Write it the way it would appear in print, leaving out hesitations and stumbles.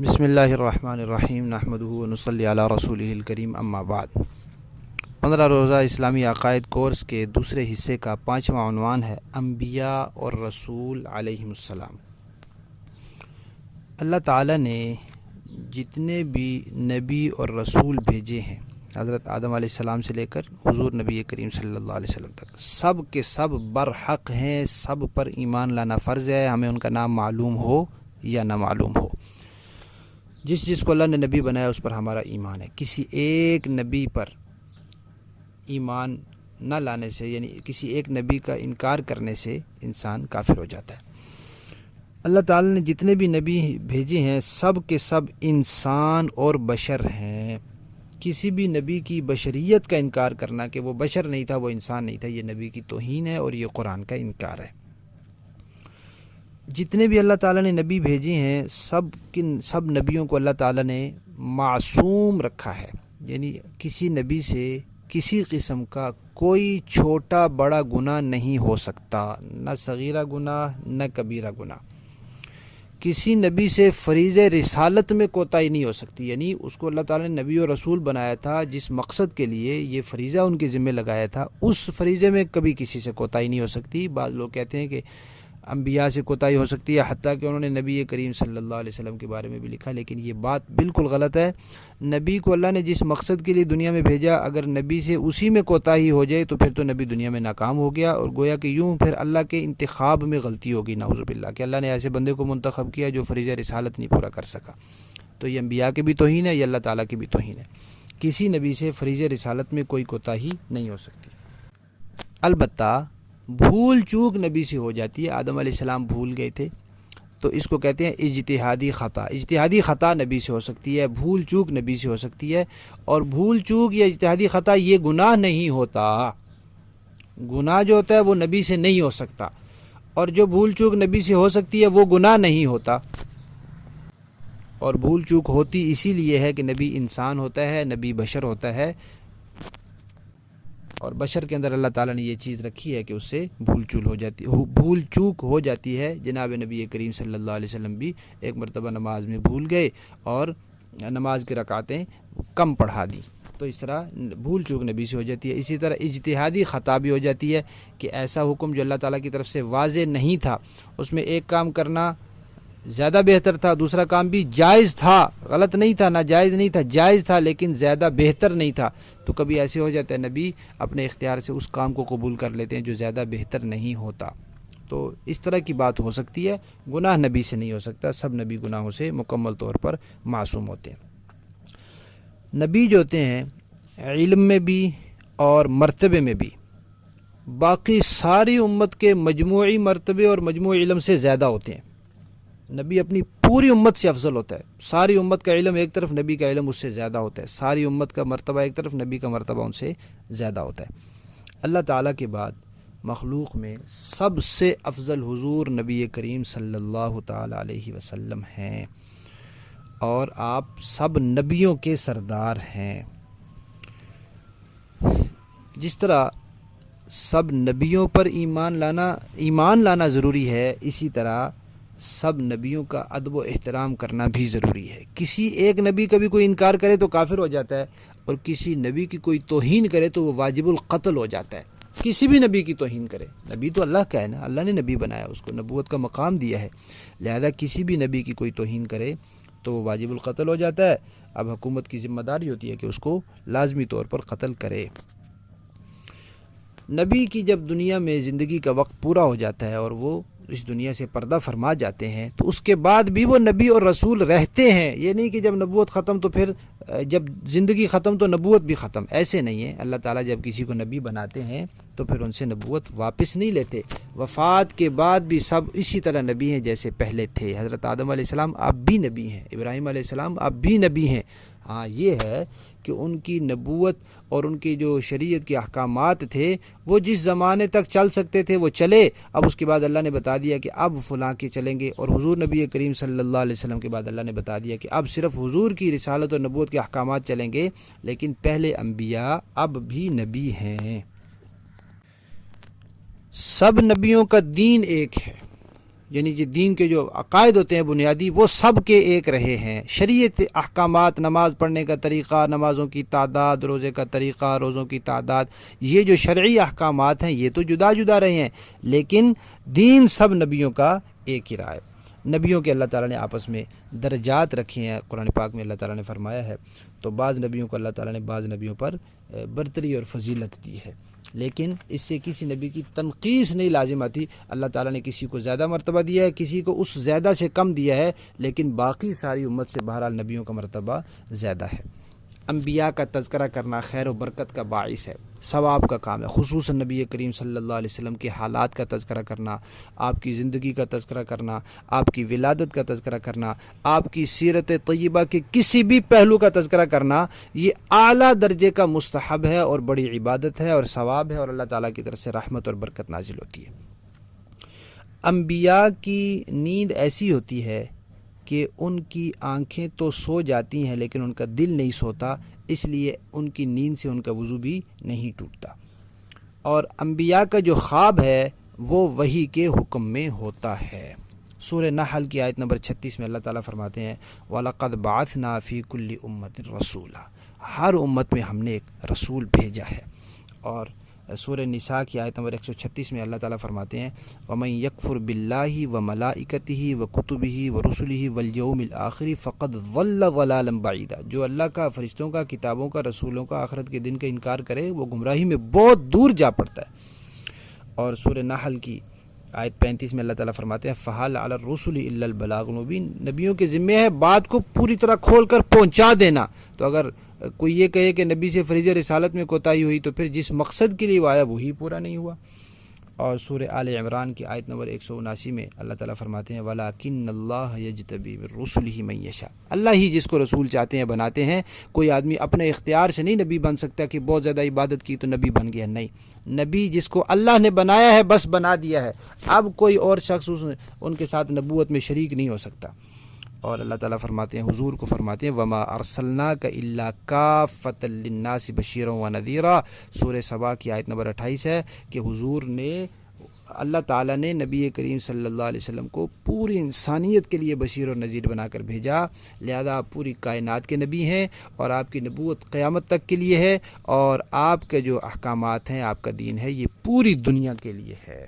بسم اللہ الرحمن الرحیم نحمدہ ونصلی علی رسولہ الکریم اما بعد 15 روزہ اسلامی عقائد کورس کے دوسرے حصے کا 5واں عنوان ہے انبیاء اور رسول علیہم السلام۔ اللہ تعالیٰ نے جتنے بھی نبی اور رسول بھیجے ہیں حضرت آدم علیہ السلام سے لے کر حضور نبی کریم صلی اللہ علیہ وسلم تک، سب کے سب برحق ہیں، سب پر ایمان لانا فرض ہے، ہمیں ان کا نام معلوم ہو یا نہ معلوم ہو۔ جس کو اللہ نے نبی بنایا اس پر ہمارا ایمان ہے۔ کسی ایک نبی پر ایمان نہ لانے سے، یعنی کسی ایک نبی کا انکار کرنے سے انسان کافر ہو جاتا ہے۔ اللہ تعالیٰ نے جتنے بھی نبی بھیجے ہیں سب کے سب انسان اور بشر ہیں۔ کسی بھی نبی کی بشریت کا انکار کرنا کہ وہ بشر نہیں تھا، وہ انسان نہیں تھا، یہ نبی کی توہین ہے اور یہ قرآن کا انکار ہے۔ جتنے بھی اللہ تعالیٰ نے نبی بھیجے ہیں سب نبیوں کو اللہ تعالیٰ نے معصوم رکھا ہے، یعنی کسی نبی سے کسی قسم کا کوئی چھوٹا بڑا گناہ نہیں ہو سکتا، نہ صغیرہ گناہ نہ کبیرہ گناہ۔ کسی نبی سے فریضہ رسالت میں کوتاہی نہیں ہو سکتی، یعنی اس کو اللہ تعالیٰ نے نبی و رسول بنایا تھا جس مقصد کے لیے یہ فریضہ ان کے ذمہ لگایا تھا، اس فریضے میں کبھی کسی سے کوتاہی نہیں ہو سکتی۔ بعض لوگ کہتے ہیں کہ انبیاء سے کوتاہی ہو سکتی ہے، حتیٰ کہ انہوں نے نبی کریم صلی اللہ علیہ وسلم کے بارے میں بھی لکھا، لیکن یہ بات بالکل غلط ہے۔ نبی کو اللہ نے جس مقصد کے لیے دنیا میں بھیجا، اگر نبی سے اسی میں کوتاہی ہو جائے تو پھر تو نبی دنیا میں ناکام ہو گیا، اور گویا کہ یوں پھر اللہ کے انتخاب میں غلطی ہوگی، نعوذ باللہ، کہ اللہ نے ایسے بندے کو منتخب کیا جو فریضہ رسالت نہیں پورا کر سکا۔ تو یہ انبیاء کی بھی توہین ہے، یہ اللہ تعالیٰ کی بھی توہین ہے۔ کسی نبی سے فریضہ رسالت میں کوئی کوتاہی نہیں ہو سکتی۔ البتہ بھول چوک نبی سے ہو جاتی ہے۔ آدم علیہ السلام بھول گئے تھے تو اس کو کہتے ہیں اجتہادی خطا۔ اجتہادی خطا نبی سے ہو سکتی ہے، بھول چوک نبی سے ہو سکتی ہے، اور بھول چوک یا اجتہادی خطا یہ گناہ نہیں ہوتا۔ گناہ جو ہوتا ہے وہ نبی سے نہیں ہو سکتا، اور جو بھول چوک نبی سے ہو سکتی ہے وہ گناہ نہیں ہوتا۔ اور بھول چوک ہوتی اسی لیے ہے کہ نبی انسان ہوتا ہے، نبی بشر ہوتا ہے، اور بشر کے اندر اللہ تعالیٰ نے یہ چیز رکھی ہے کہ اس سے بھول چوک ہو جاتی ہے۔ جناب نبی کریم صلی اللہ علیہ وسلم بھی ایک مرتبہ نماز میں بھول گئے اور نماز کی رکعتیں کم پڑھا دی، تو اس طرح بھول چوک نبی سے ہو جاتی ہے۔ اسی طرح اجتہادی خطا بھی ہو جاتی ہے کہ ایسا حکم جو اللہ تعالیٰ کی طرف سے واضح نہیں تھا، اس میں ایک کام کرنا زیادہ بہتر تھا، دوسرا کام بھی جائز تھا، غلط نہیں تھا، ناجائز نہیں تھا، جائز تھا لیکن زیادہ بہتر نہیں تھا، تو کبھی ایسے ہو جاتا ہے نبی اپنے اختیار سے اس کام کو قبول کر لیتے ہیں جو زیادہ بہتر نہیں ہوتا۔ تو اس طرح کی بات ہو سکتی ہے، گناہ نبی سے نہیں ہو سکتا، سب نبی گناہوں سے مکمل طور پر معصوم ہوتے ہیں۔ نبی جو ہوتے ہیں علم میں بھی اور مرتبے میں بھی باقی ساری امت کے مجموعی مرتبے اور مجموعی علم سے زیادہ ہوتے ہیں۔ نبی اپنی پوری امت سے افضل ہوتا ہے، ساری امت کا علم ایک طرف، نبی کا علم اس سے زیادہ ہوتا ہے، ساری امت کا مرتبہ ایک طرف، نبی کا مرتبہ ان سے زیادہ ہوتا ہے۔ اللہ تعالیٰ کے بعد مخلوق میں سب سے افضل حضور نبی کریم صلی اللہ تعالیٰ علیہ وسلم ہیں، اور آپ سب نبیوں کے سردار ہیں۔ جس طرح سب نبیوں پر ایمان لانا ضروری ہے، اسی طرح سب نبیوں کا ادب و احترام کرنا بھی ضروری ہے۔ کسی ایک نبی کا بھی کوئی انکار کرے تو کافر ہو جاتا ہے، اور کسی نبی کی کوئی توہین کرے تو وہ واجب القتل ہو جاتا ہے۔ کسی بھی نبی کی توہین کرے، نبی تو اللہ کا ہے نا، اللہ نے نبی بنایا، اس کو نبوت کا مقام دیا ہے، لہذا کسی بھی نبی کی کوئی توہین کرے تو وہ واجب القتل ہو جاتا ہے۔ اب حکومت کی ذمہ داری ہوتی ہے کہ اس کو لازمی طور پر قتل کرے۔ نبی کی جب دنیا میں زندگی کا وقت پورا ہو جاتا ہے اور وہ اس دنیا سے پردہ فرما جاتے ہیں، تو اس کے بعد بھی وہ نبی اور رسول رہتے ہیں۔ یہ نہیں کہ جب نبوت ختم تو پھر جب زندگی ختم تو نبوت بھی ختم، ایسے نہیں ہے۔ اللہ تعالیٰ جب کسی کو نبی بناتے ہیں تو پھر ان سے نبوت واپس نہیں لیتے، وفات کے بعد بھی سب اسی طرح نبی ہیں جیسے پہلے تھے۔ حضرت آدم علیہ السلام اب بھی نبی ہیں، ابراہیم علیہ السلام اب بھی نبی ہیں۔ ہاں یہ ہے کہ ان کی نبوت اور ان کی جو شریعت کے احکامات تھے وہ جس زمانے تک چل سکتے تھے وہ چلے، اب اس کے بعد اللہ نے بتا دیا کہ اب فلاں کے چلیں گے، اور حضور نبی کریم صلی اللہ علیہ وسلم کے بعد اللہ نے بتا دیا کہ اب صرف حضور کی رسالت اور نبوت کے احکامات چلیں گے، لیکن پہلے انبیاء اب بھی نبی ہیں۔ سب نبیوں کا دین ایک ہے، یعنی جو دین کے جو عقائد ہوتے ہیں بنیادی، وہ سب کے ایک رہے ہیں۔ شریعت احکامات، نماز پڑھنے کا طریقہ، نمازوں کی تعداد، روزے کا طریقہ، روزوں کی تعداد، یہ جو شرعی احکامات ہیں یہ تو جدا جدا رہے ہیں، لیکن دین سب نبیوں کا ایک ہی رہا ہے۔ نبیوں کے اللہ تعالیٰ نے آپس میں درجات رکھے ہیں، قرآن پاک میں اللہ تعالیٰ نے فرمایا ہے، تو بعض نبیوں کو اللہ تعالیٰ نے بعض نبیوں پر برتری اور فضیلت دی ہے، لیکن اس سے کسی نبی کی تنقیص نہیں لازم آتی۔ اللہ تعالیٰ نے کسی کو زیادہ مرتبہ دیا ہے، کسی کو اس زیادہ سے کم دیا ہے، لیکن باقی ساری امت سے بہرحال نبیوں کا مرتبہ زیادہ ہے۔ انبیاء کا تذکرہ کرنا خیر و برکت کا باعث ہے، ثواب کا کام ہے، خصوصاً نبی کریم صلی اللہ علیہ وسلم کے حالات کا تذکرہ کرنا، آپ کی زندگی کا تذکرہ کرنا، آپ کی ولادت کا تذکرہ کرنا، آپ کی سیرت طیبہ کے کسی بھی پہلو کا تذکرہ کرنا، یہ اعلیٰ درجے کا مستحب ہے اور بڑی عبادت ہے اور ثواب ہے، اور اللہ تعالیٰ کی طرف سے رحمت اور برکت نازل ہوتی ہے۔ انبیاء کی نیند ایسی ہوتی ہے کہ ان کی آنکھیں تو سو جاتی ہیں لیکن ان کا دل نہیں سوتا، اس لیے ان کی نیند سے ان کا وضو بھی نہیں ٹوٹتا۔ اور انبیاء کا جو خواب ہے وہ وحی کے حکم میں ہوتا ہے۔ سورہ نحل کی آیت نمبر 36 میں اللہ تعالیٰ فرماتے ہیں وَلَقَدْ بَعَثْنَا فِي كُلِّ أُمَّةٍ رَسُولًا، ہر امت میں ہم نے ایک رسول بھیجا ہے۔ اور سورہ نساء کی آیت نمبر 136 میں اللہ تعالیٰ فرماتے ہیں وَمَن يَكْفُرْ بِاللَّهِ وَمَلَائِكَتِهِ وَكُتُبِهِ وَرُسُلِهِ وَالْيَوْمِ الْآخِرِ فَقَدْ ضَلَّ ضَلَالًا بَعِيدًا، جو اللہ کا، فرشتوں کا، کتابوں کا، رسولوں کا، آخرت کے دن کا انکار کرے وہ گمراہی میں بہت دور جا پڑتا ہے۔ اور سورہ نحل کی آیت 35 میں اللہ تعالیٰ فرماتے ہیں فَحَلَ عَلَى الرُّسُلِ إِلَّا الْبَلَاغُ الْمُبِينُ، نبیوں کے ذمہ ہے بات کو پوری طرح کھول کر پہنچا دینا۔ تو اگر کوئی یہ کہے کہ نبی سے فریضہ رسالت میں کوتاہی ہوئی تو پھر جس مقصد کے لیے وہ آیا وہی پورا نہیں ہوا۔ اور سورہ آل عمران کی آیت نمبر 179 میں اللہ تعالیٰ فرماتے ہیں وَلَٰكِنَّ اللَّهَ يَجْتَبِي مِن رُّسُلِهِ مَن يَشَاءُ، اللہ ہی جس کو رسول چاہتے ہیں بناتے ہیں، کوئی آدمی اپنے اختیار سے نہیں نبی بن سکتا کہ بہت زیادہ عبادت کی تو نبی بن گیا، نہیں، نبی جس کو اللہ نے بنایا ہے بس بنا دیا ہے، اب کوئی اور شخص ان کے ساتھ نبوت میں شریک نہیں ہو سکتا۔ اور اللہ تعالیٰ فرماتے ہیں، حضور کو فرماتے ہیں وَمَا أَرْسَلْنَاكَ إِلَّا كَافَّةً لِلنَّاسِ بَشِيرًا وَنَذِيرًا، سورہ سبا کی آیت نمبر 28 ہے کہ حضور نے، اللہ تعالیٰ نے نبی کریم صلی اللہ علیہ وسلم کو پوری انسانیت کے لیے بشیر اور نذیر بنا کر بھیجا، لہذا آپ پوری کائنات کے نبی ہیں اور آپ کی نبوت قیامت تک کے لیے ہے، اور آپ کے جو احکامات ہیں، آپ کا دین ہے، یہ پوری دنیا کے لیے ہے۔